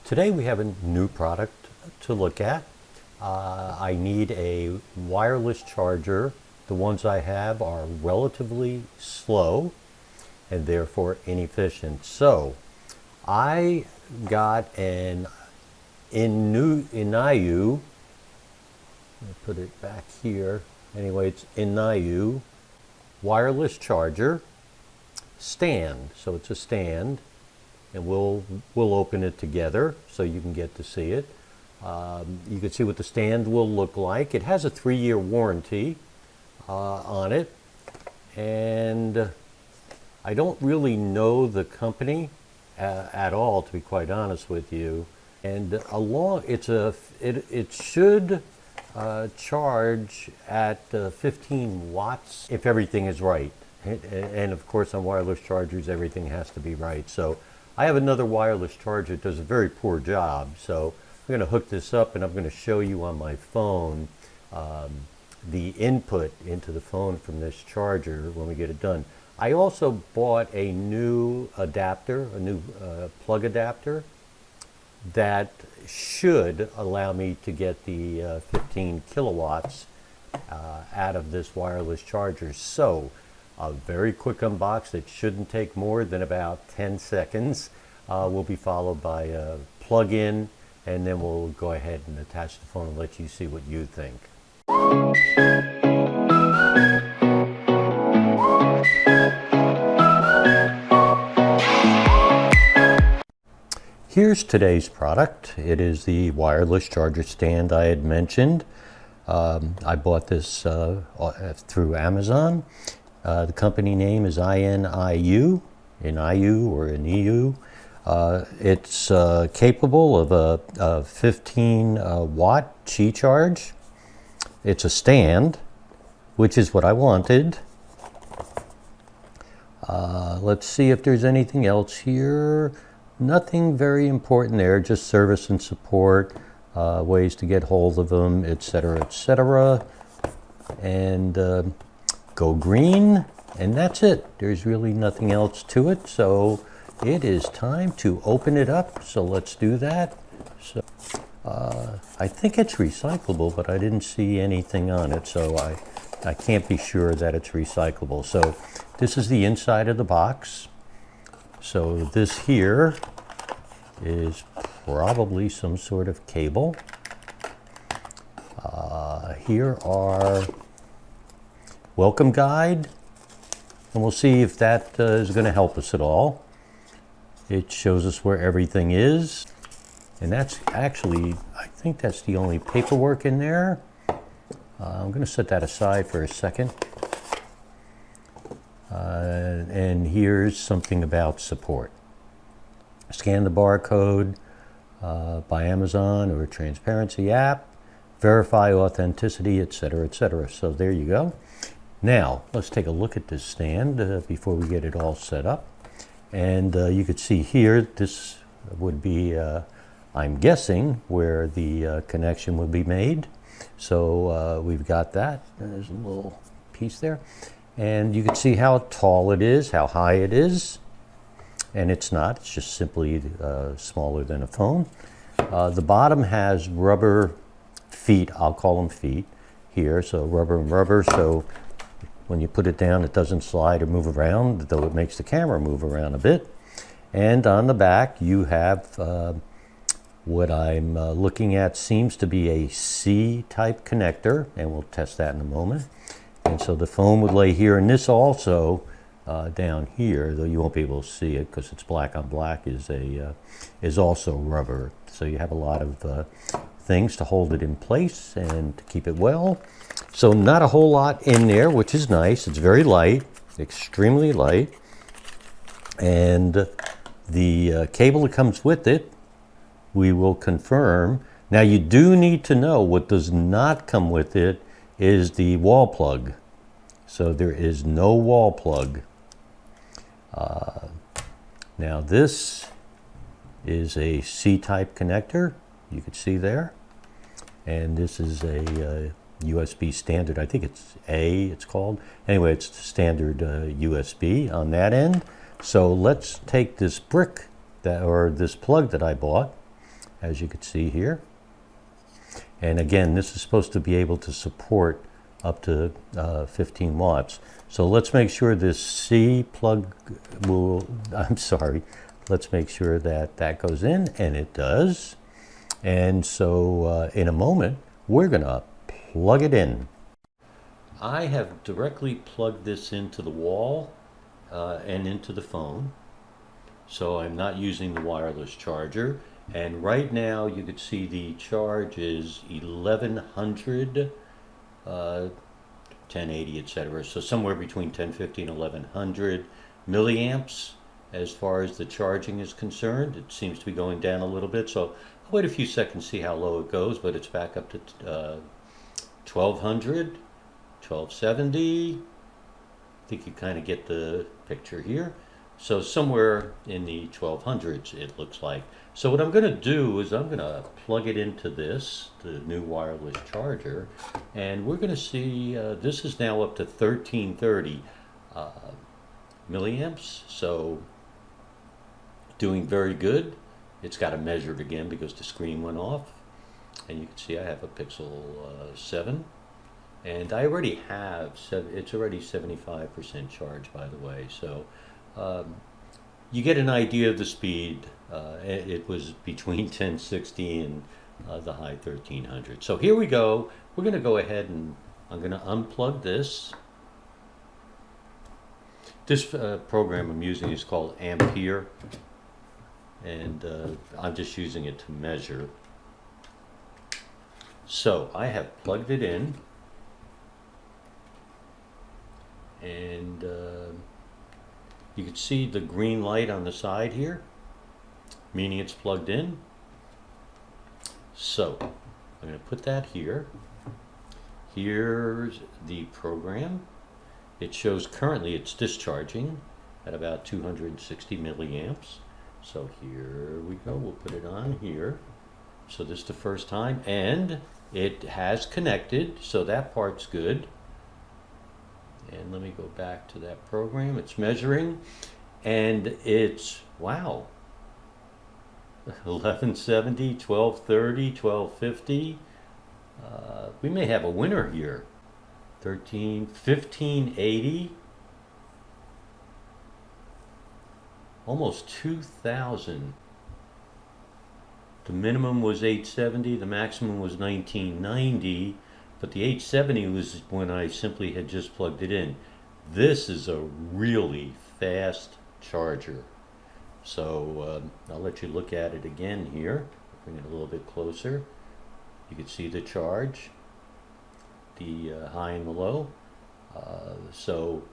Today we have a new product to look at. I need a wireless charger. The ones I have are relatively slow and therefore inefficient. So I got an Iniu, let me put it back here. Anyway, it's Iniu wireless charger stand. So it's a stand, and we'll open it together so you can get to see it. You can see what the stand will look like. It has a 3-year warranty on it, and I don't really know the company at all, to be quite honest with you. And it should charge at 15 watts if everything is right. And of course, on wireless chargers, everything has to be right. So I have another wireless charger that does a very poor job. So I'm going to hook this up, and I'm going to show you on my phone the input into the phone from this charger when we get it done. I also bought a new adapter, a new plug adapter that should allow me to get the 15 kilowatts out of this wireless charger. So a very quick unbox that shouldn't take more than about 10 seconds will be followed by a plug-in, and then we'll go ahead and attach the phone and let you see what you think. Here's today's product. It is the wireless charger stand I had mentioned. I bought this through Amazon. The company name is Iniu, or Iniu. It's capable of a 15 watt Qi charge. It's a stand, which is what I wanted. Let's see if there's anything else here. Nothing very important there, just service and support, ways to get hold of them, etc., etc. And go green, and that's it. There's really nothing else to it. So it is time to open it up. So let's do that. So I think it's recyclable, but I didn't see anything on it, so I can't be sure that it's recyclable. So this is the inside of the box. So this here is probably some sort of cable. Here are welcome guide, and we'll see if that is going to help us at all. It shows us where everything is, and that's actually, I think that's the only paperwork in there. I'm going to set that aside for a second. And here's something about support. Scan the barcode by Amazon or a transparency app, verify authenticity, etc., etc. So there you go. Now, let's take a look at this stand before we get it all set up. And you could see here, this would be, I'm guessing, where the connection would be made. So we've got that. There's a little piece there. And you can see how tall it is, how high it is. And it's not, it's just simply smaller than a phone. The bottom has rubber feet, I'll call them feet here. So rubber and rubber, so when you put it down, it doesn't slide or move around, though it makes the camera move around a bit. And on the back, you have what I'm looking at seems to be a C-type connector, and we'll test that in a moment. And so the phone would lay here, and this also down here, though you won't be able to see it because it's black on black, is also rubber. So you have a lot of things to hold it in place and to keep it well. So not a whole lot in there, which is nice. It's very light, extremely light. And the cable that comes with it, we will confirm. Now you do need to know what does not come with it is the wall plug. So there is no wall plug. Now this is a C-type connector, you can see there. And this is a USB standard, I think it's A, it's called. Anyway, it's standard USB on that end. So let's take this brick, or this plug that I bought, as you can see here. And again, this is supposed to be able to support up to 15 watts. So let's make sure this C plug will, let's make sure that that goes in, and it does. And so in a moment, we're gonna plug it in. I have directly plugged this into the wall and into the phone. So I'm not using the wireless charger. And right now you can see the charge is 1100, 1080, etc. So somewhere between 1050 and 1100 milliamps as far as the charging is concerned. It seems to be going down a little bit. So I'll wait a few seconds, see how low it goes, but it's back up to 1200, 1270. I think you kind of get the picture here. So somewhere in the 1200s it looks like. So what I'm going to do is I'm going to plug it into this, the new wireless charger, and we're going to see this is now up to 1330 milliamps, so doing very good. It's got to measure it again because the screen went off, and you can see I have a Pixel 7. And I already have, it's already 75% charged, by the way. So you get an idea of the speed. It was between 1060 and the high 1300. So here we go. We're going to go ahead and I'm going to unplug this. This program I'm using is called Ampere. And I'm just using it to measure. So I have plugged it in. And you can see the green light on the side here, meaning it's plugged in. So I'm going to put that here. Here's the program. It shows currently it's discharging at about 260 milliamps. So here we go. We'll put it on here. So this is the first time, and it has connected, so that part's good. And let me go back to that program. It's measuring, and it's, wow, 1170, 1230, 1250. We may have a winner here. 1580. Almost 2000. The minimum was 870, the maximum was 1990. But the 870 was when I simply had just plugged it in. This is a really fast charger. So I'll let you look at it again here. Bring it a little bit closer. You can see the charge, the high and the low. So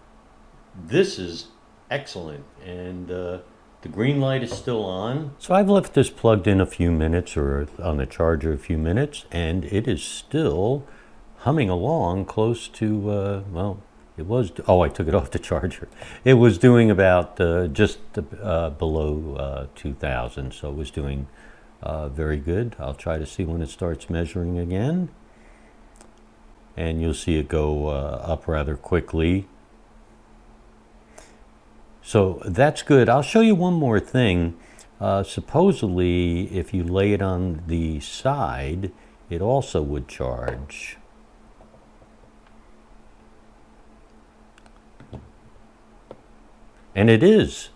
this is excellent. And the green light is still on. So I've left this plugged in a few minutes, or on the charger a few minutes, and it is still humming along close to, well, it was, oh, I took it off the charger. It was doing about just below 2000, so it was doing very good. I'll try to see when it starts measuring again. And you'll see it go up rather quickly. So that's good. I'll show you one more thing. Supposedly, if you lay it on the side, it also would charge. And it is.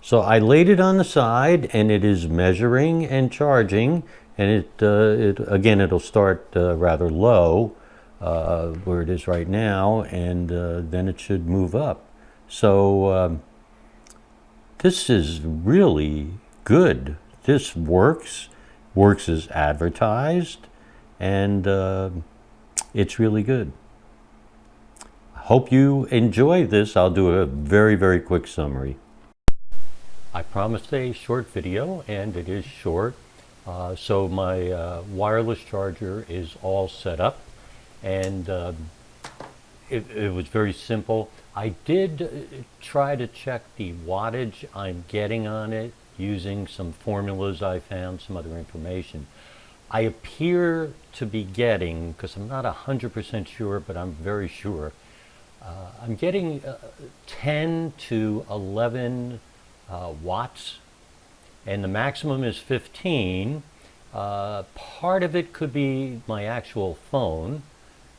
So I laid it on the side, and it is measuring and charging, and again, it'll start rather low where it is right now, and then it should move up. So this is really good. This works as advertised, and it's really good. Hope you enjoy this. I'll do a very, very quick summary. I promised a short video, and it is short. So my wireless charger is all set up, and it was very simple. I did try to check the wattage I'm getting on it using some formulas I found, some other information. I appear to be getting, because I'm not 100% sure, but I'm very sure, I'm getting 10 to 11 watts, and the maximum is 15, Part of it could be my actual phone.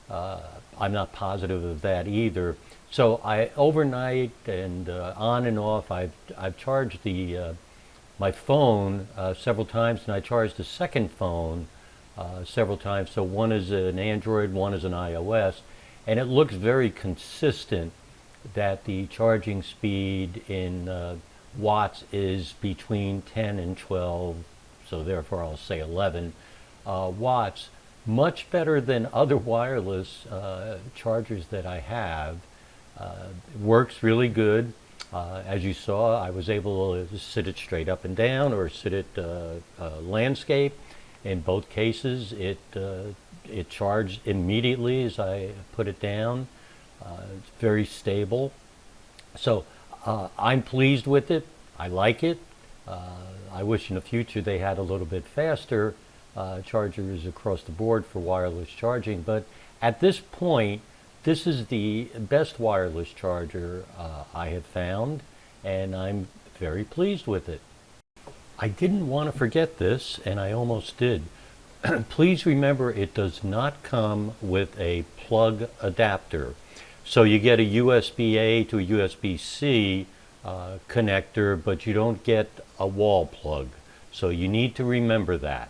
I'm not positive of that either. So I overnight and on and off, I've charged my phone several times, and I charged the second phone several times. So one is an Android, one is an iOS, and it looks very consistent that the charging speed in watts is between 10 and 12, so therefore I'll say 11 watts. Much better than other wireless chargers that I have. Works really good. As you saw, I was able to sit it straight up and down or sit it landscape. In both cases, it charged immediately as I put it down. It's very stable. So I'm pleased with it. I like it. I wish in the future they had a little bit faster chargers across the board for wireless charging. But at this point, this is the best wireless charger I have found, and I'm very pleased with it. I didn't want to forget this, and I almost did. Please remember, it does not come with a plug adapter. So you get a USB-A to a USB-C connector, but you don't get a wall plug. So you need to remember that.